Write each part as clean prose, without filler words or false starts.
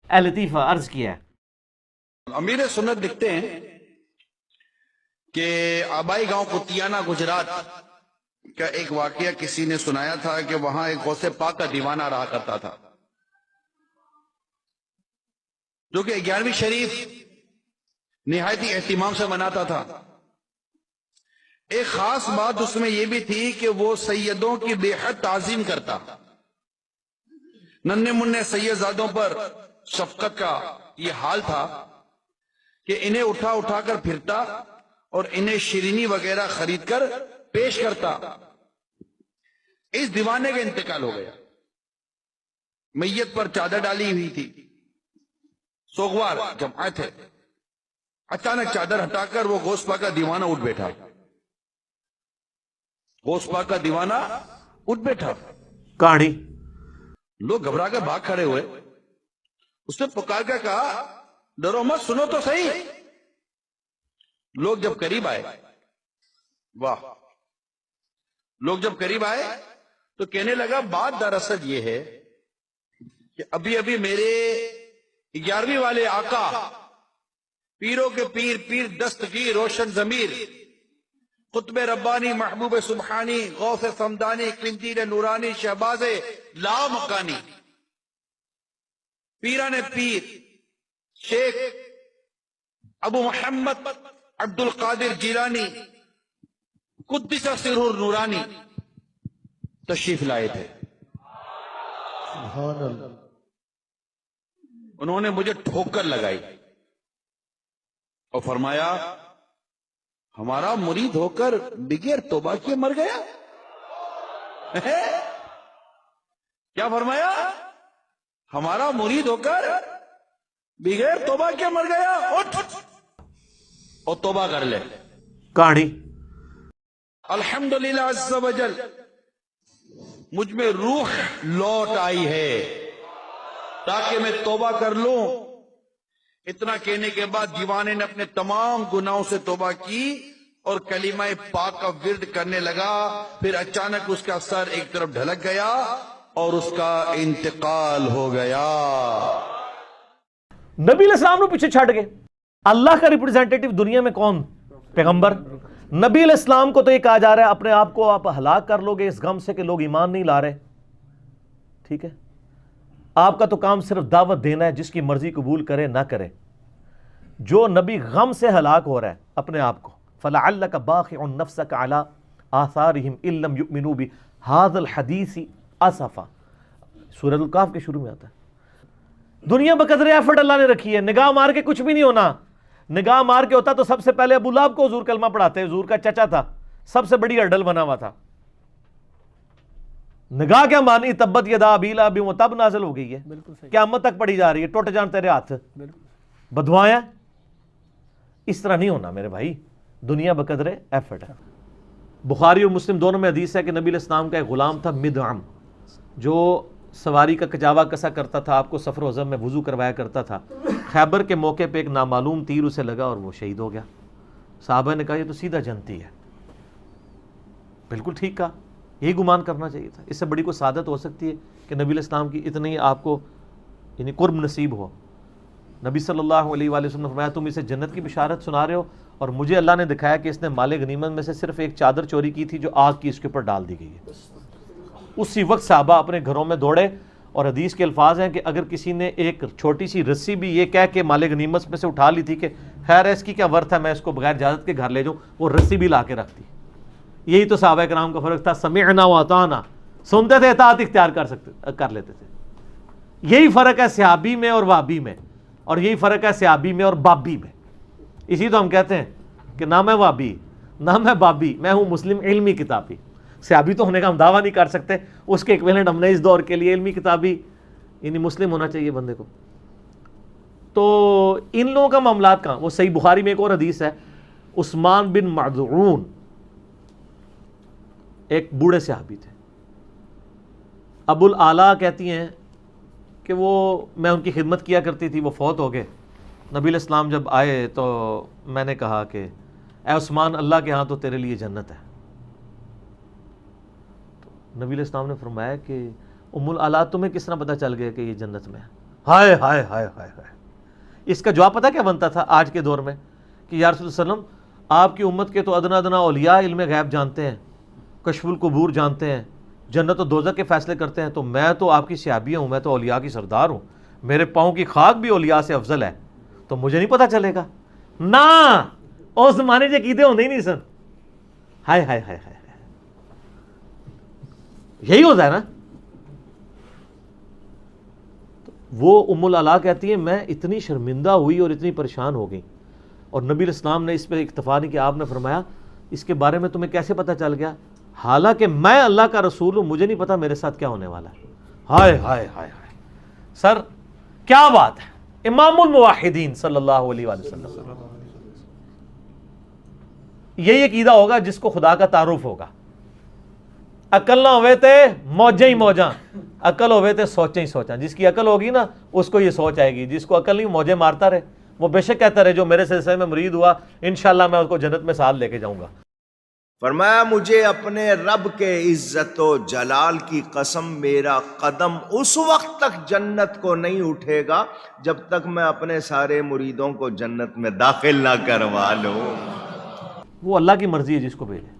اے لطیفہ عرض کیا ہے۔ امیر سنت لکھتے ہیں کہ آبائی گاؤں کتیانہ گجرات کا ایک واقعہ کسی نے سنایا تھا کہ وہاں ایک غوث پاک کا دیوانہ رہا کرتا تھا، جو کہ 11ویں شریف نہایتی اہتمام سے مناتا تھا۔ ایک خاص بات اس میں یہ بھی تھی کہ وہ سیدوں کی بے حد تعظیم کرتا، ننھے منھے سیدزادوں پر شفقت کا یہ حال تھا کہ انہیں اٹھا اٹھا کر پھرتا اور انہیں شیرینی وغیرہ خرید کر پیش کرتا۔ اس دیوانے کا انتقال ہو گیا، میت پر چادر ڈالی ہوئی تھی، سوگوار جب آئے تھے، اچانک چادر ہٹا کر وہ غوث پاک کا دیوانہ اٹھ بیٹھا، غوث پاک کا دیوانہ اٹھ بیٹھا۔ کہانی لوگ گھبرا کر بھاگ کھڑے ہوئے۔ اس نے پکار کر کہا ڈرو مت، سنو تو صحیح۔ لوگ جب قریب آئے، واہ، لوگ جب قریب آئے تو کہنے لگا بات دراصل یہ ہے کہ ابھی ابھی میرے 11ویں والے آقا، پیروں کے پیر، پیر دستگیر، روشن ضمیر، قطب ربانی، محبوب سبحانی، غوث سمدانی، قندیل نورانی، شہباز لا مکانی، پیران پیر شیخ ابو محمد عبد القادر جیلانی قدس سرہ نورانی تشریف لائے تھے۔ سبحان اللہ۔ انہوں نے مجھے ٹھوکر لگائی اور فرمایا ہمارا مرید ہو کر بغیر توبہ کیے مر گیا؟ کیا فرمایا؟ ہمارا مرید ہو کر بغیر توبہ کیے مر گیا؟ اٹھ اور توبہ کر لے۔ کہانی الحمدللہ عز و جل، مجھ میں روح لوٹ آئی ہے تاکہ میں توبہ کر لوں۔ اتنا کہنے کے بعد دیوانے نے اپنے تمام گناہوں سے توبہ کی اور کلمہ پاک کا ورد کرنے لگا۔ پھر اچانک اس کا سر ایک طرف ڈھلک گیا اور اس کا انتقال ہو گیا۔ نبی علیہ السلام نے پیچھے چھٹ گئے۔ اللہ کا ریپرزینٹیٹیو دنیا میں کون؟ پیغمبر۔ نبی علیہ السلام کو تو یہ کہا جا رہا ہے اپنے آپ کو آپ ہلاک کر لو گے اس غم سے کہ لوگ ایمان نہیں لا رہے، ٹھیک ہے؟ آپ کا تو کام صرف دعوت دینا ہے، جس کی مرضی قبول کرے نہ کرے۔ جو نبی غم سے ہلاک ہو رہا ہے اپنے آپ کو، فَلَعَلَّكَ بَاخِعٌ نَفْسَكَ عَلَىٰ آثَارِهِمْ إِن لَّمْ يُؤْمِنُوا بِهَٰذَا الْحَدِيثِ أَسَفًا، سورۃ الکہف کے شروع میں آتا ہے۔ دنیا بقدر ایفرٹ اللہ نے رکھی ہے، نگاہ مار کے کچھ بھی نہیں ہونا۔ نگاہ مار کے ہوتا تو سب سے پہلے ابو لہب کو حضور کلمہ پڑھاتے، حضور کا چچا تھا، سب سے بڑی ہرڈل بنا ہوا تھا۔ نگاہ کیا مانی؟ تبت یدا ابی لہب وتب نازل ہو گئی ہے، قیامت تک پڑھی جا رہی ہے، ٹوٹ جان تیرے ہاتھ، بدوائیں۔ اس طرح نہیں ہونا میرے بھائی، دنیا بقدر ایفرٹ ہے۔ بخاری اور مسلم دونوں میں حدیث ہے کہ نبی علیہ السلام کا ایک غلام تھا مدعم، جو سواری کا کجاوا کسا کرتا تھا، آپ کو سفر و ضم میں وضو کروایا کرتا تھا۔ خیبر کے موقع پہ ایک نامعلوم تیر اسے لگا اور وہ شہید ہو گیا۔ صحابہ نے کہا یہ تو سیدھا جنتی ہے۔ بالکل ٹھیک کہا، یہی گمان کرنا چاہیے تھا۔ اس سے بڑی کوئی سعادت ہو سکتی ہے کہ نبی علیہ السلام کی اتنی آپ کو یعنی قرب نصیب ہو۔ نبی صلی اللہ علیہ وآلہ وسلم نے فرمایا تم اسے جنت کی بشارت سنا رہے ہو، اور مجھے اللہ نے دکھایا کہ اس نے مال غنیمت میں سے صرف ایک چادر چوری کی تھی جو آگ کی اس کے اوپر ڈال دی گئی ہے۔ اسی وقت صحابہ اپنے گھروں میں دوڑے، اور حدیث کے الفاظ ہیں کہ اگر کسی نے ایک چھوٹی سی رسی بھی یہ کہہ کے مال غنیمت میں سے اٹھا لی تھی کہ خیر ہے اس کی کیا ورتھ ہے، میں اس کو بغیر اجازت کے گھر لے جاؤں، وہ رسی بھی لا کے رکھتی۔ یہی تو صحابہ کرام کا فرق تھا، سمعنا واطعنا، سنتے تھے اطاعت اختیار کر لیتے تھے۔ یہی فرق ہے صحابی میں اور وابی میں، اور یہی فرق ہے صحابی میں اور بابی میں۔ اسی تو ہم کہتے ہیں کہ نہ میں وابی نہ میں بابی، میں ہوں مسلم علمی کتابی۔ صحابی تو ہونے کا ہم دعویٰ نہیں کر سکتے، اس کے ایکویلنٹ ہم نے اس دور کے لیے علمی کتابی یعنی مسلم ہونا چاہیے بندے کو۔ تو ان لوگوں کا معاملات کہاں؟ وہ صحیح بخاری میں ایک اور حدیث ہے، عثمان بن مظعون ایک بوڑھے صحابی تھے، ابو الاعلیٰ کہتی ہیں کہ وہ میں ان کی خدمت کیا کرتی تھی، وہ فوت ہو گئے۔ نبی علیہ السلام جب آئے تو میں نے کہا کہ اے عثمان، اللہ کے ہاں تو تیرے لیے جنت ہے۔ نبی علیہ السلام نے فرمایا کہ ام الاعلیٰ تمہیں کس طرح پتہ چل گیا کہ یہ جنت میں ہے؟ ہائے ہائے ہائے ہائے ہائے. اس کا جواب پتہ کیا بنتا تھا آج کے دور میں کہ یا رسول اللہ علیہ وسلم آپ کی امت کے تو ادنا ادنا اولیاء علم غیب جانتے ہیں, کشف القبور جانتے ہیں, جنت و دوزخ کے فیصلے کرتے ہیں, تو میں تو آپ کی صحابی ہوں, میں تو اولیاء کی سردار ہوں, میرے پاؤں کی خاک بھی اولیاء سے افضل ہے, تو مجھے نہیں پتہ چلے گا نا. اس زمانے کے عقیدے ہوندے ہی نہیں سن. ہائے ہائے ہائے ہائے, یہی ہوتا ہے نا. وہ ام العلا کہتی ہے میں اتنی شرمندہ ہوئی اور اتنی پریشان ہو گئی, اور نبی علیہ السلام نے اس پہ اکتفا نہیں کیا. آپ نے فرمایا اس کے بارے میں تمہیں کیسے پتہ چل گیا؟ حالانکہ میں اللہ کا رسول ہوں, مجھے نہیں پتا میرے ساتھ کیا ہونے والا ہے. ہائے ہائے ہائے ہائے سر, کیا بات ہے. امام الموحدین صلی اللہ علیہ وآلہ وسلم, یہی عقیدہ ہوگا جس کو خدا کا تعارف ہوگا. عقل نہ ہوئے تے موجیں ہی موجاں, عقل ہوئے تے سوچیں ہی سوچاں. جس کی عقل ہوگی نا اس کو یہ سوچ آئے گی, جس کو عقل نہیں موجیں مارتا رہے. وہ بے شک کہتا رہے جو میرے سلسلے میں مرید ہوا انشاءاللہ میں اس کو جنت میں ساتھ لے کے جاؤں گا. فرمایا مجھے اپنے رب کے عزت و جلال کی قسم میرا قدم اس وقت تک جنت کو نہیں اٹھے گا جب تک میں اپنے سارے مریدوں کو جنت میں داخل نہ کروا لوں. وہ اللہ کی مرضی ہے جس کو بھیجے.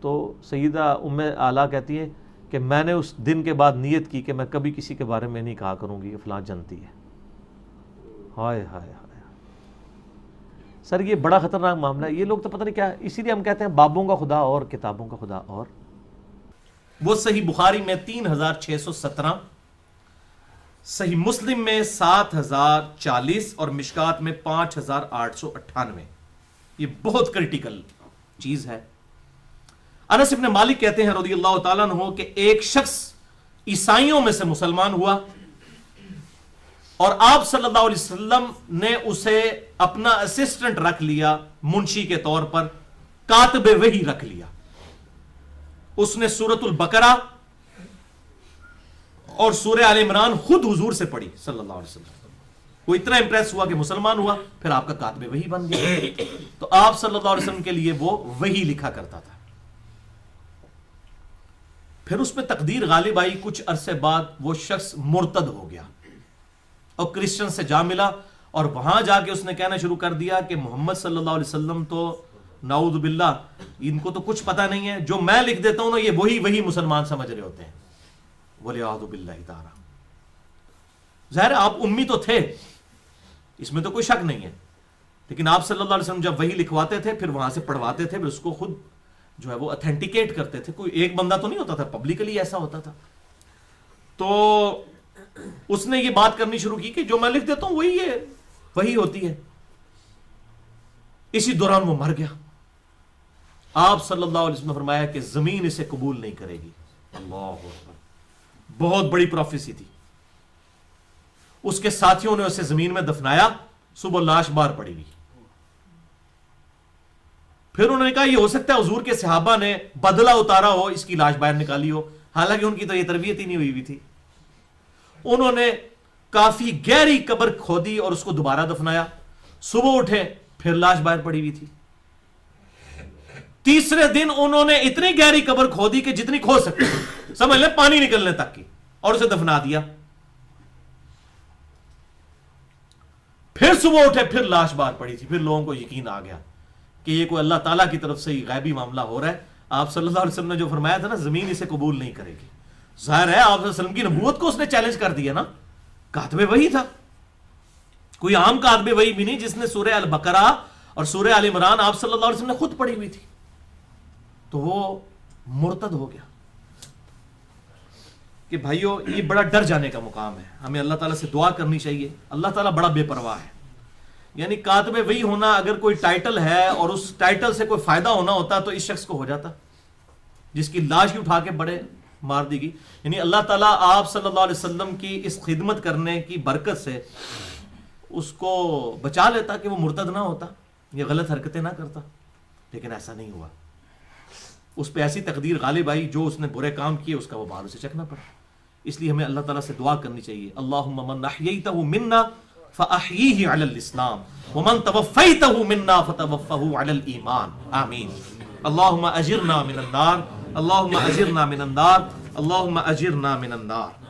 تو سیدہ ام اعلیٰ کہتی ہے کہ میں نے اس دن کے بعد نیت کی کہ میں کبھی کسی کے بارے میں نہیں کہا کروں گی کہ فلاں جنتی ہے. ہائے ہائے ہائے سر, یہ بڑا خطرناک معاملہ ہے. یہ لوگ تو پتہ نہیں کیا, اسی لیے ہم کہتے ہیں بابوں کا خدا اور کتابوں کا خدا اور. وہ صحیح بخاری میں 3617, صحیح مسلم میں 7040 اور مشکات میں 5898. یہ بہت کریٹیکل چیز ہے. انس ابن مالک کہتے ہیں رضی اللہ تعالیٰ عنہ کہ ایک شخص عیسائیوں میں سے مسلمان ہوا اور آپ صلی اللہ علیہ وسلم نے اسے اپنا اسسٹنٹ رکھ لیا, منشی کے طور پر کاتب وحی رکھ لیا. اس نے سورۃ البقرہ اور سورہ آل عمران خود حضور سے پڑھی صلی اللہ علیہ وسلم. وہ اتنا امپریس ہوا کہ مسلمان ہوا, پھر آپ کا کاتب وحی بن گیا. تو آپ صلی اللہ علیہ وسلم کے لیے وہ وحی لکھا کرتا تھا. پھر اس پہ تقدیر غالب آئی, کچھ عرصے بعد وہ شخص مرتد ہو گیا اور کرسچن سے جا ملا, اور وہاں جا کے اس نے کہنا شروع کر دیا کہ محمد صلی اللہ علیہ وسلم تو نعوذ باللہ ان کو تو کچھ پتہ نہیں ہے, جو میں لکھ دیتا ہوں نا یہ وہی مسلمان سمجھ رہے ہوتے ہیں. وَلِعَاذُ بِاللَّهِ تَعَالَى. ظاہر ہے آپ امی تو تھے, اس میں تو کوئی شک نہیں ہے, لیکن آپ صلی اللہ علیہ وسلم جب وہی لکھواتے تھے پھر وہاں سے پڑھواتے تھے, پھر اس کو خود جو ہے وہ اتھینٹیکیٹ کرتے تھے. کوئی ایک بندہ تو نہیں ہوتا تھا, پبلکلی ایسا ہوتا تھا. تو اس نے یہ بات کرنی شروع کی کہ جو میں لکھ دیتا ہوں وہی ہوتی ہے. اسی دوران وہ مر گیا. آپ صلی اللہ علیہ وسلم نے فرمایا کہ زمین اسے قبول نہیں کرے گی. اللہ اکبر, بہت بڑی پروفیسی تھی. اس کے ساتھیوں نے اسے زمین میں دفنایا, صبح لاش باہر پڑی ہوئی. پھر انہوں نے کہا یہ ہو سکتا ہے حضور کے صحابہ نے بدلہ اتارا ہو, اس کی لاش باہر نکالی ہو, حالانکہ ان کی تو یہ تربیت ہی نہیں ہوئی تھی. انہوں نے کافی گہری قبر کھودی اور اس کو دوبارہ دفنایا. صبح اٹھے پھر لاش باہر پڑی ہوئی تھی. تیسرے دن انہوں نے اتنی گہری قبر کھودی کہ جتنی کھود سکتے تھے, سمجھ لیں پانی نکلنے تک کی, اور اسے دفنا دیا. پھر صبح اٹھے پھر لاش باہر پڑی تھی. پھر لوگوں کو یقین آ گیا کہ یہ کوئی اللہ تعالیٰ کی طرف سے ہی غیبی معاملہ ہو رہا ہے. آپ صلی اللہ علیہ وسلم نے جو فرمایا تھا نا زمین اسے قبول نہیں کرے گی, ظاہر ہے آپ صلی اللہ علیہ وسلم کی نبوت کو اس نے چیلنج کر دیا نا. کاتب وحی تھا, کوئی عام کاتب وحی بھی نہیں جس نے سورہ البقرہ اور سورہ آل عمران آپ صلی اللہ علیہ وسلم نے خود پڑھی ہوئی تھی. تو وہ مرتد ہو گیا. کہ بھائیو یہ بڑا ڈر جانے کا مقام ہے. ہمیں اللہ تعالیٰ سے دعا کرنی چاہیے. اللہ تعالیٰ بڑا بے پرواہ ہے. یعنی کاتب وحی ہونا اگر کوئی ٹائٹل ہے اور اس ٹائٹل سے کوئی فائدہ ہونا ہوتا تو اس شخص کو ہو جاتا, جس کی لاش ہی اٹھا کے بڑے مار دی گئی. یعنی اللہ تعالیٰ آپ صلی اللہ علیہ وسلم کی اس خدمت کرنے کی برکت سے اس کو بچا لیتا کہ وہ مرتد نہ ہوتا, یہ غلط حرکتیں نہ کرتا. لیکن ایسا نہیں ہوا. اس پہ ایسی تقدیر غالب آئی, جو اس نے برے کام کیے اس کا وہ بال اسے چکنا پڑا. اس لیے ہمیں اللہ تعالیٰ سے دعا کرنی چاہیے, اللہم من احییتہ منا فاحییہ علی الاسلام ومن توفیتہ منا فتوفہ علی الایمان, آمین. اللہم اجرنا من النار, اللہم اجرنا من النار, اللہم اجرنا من النار.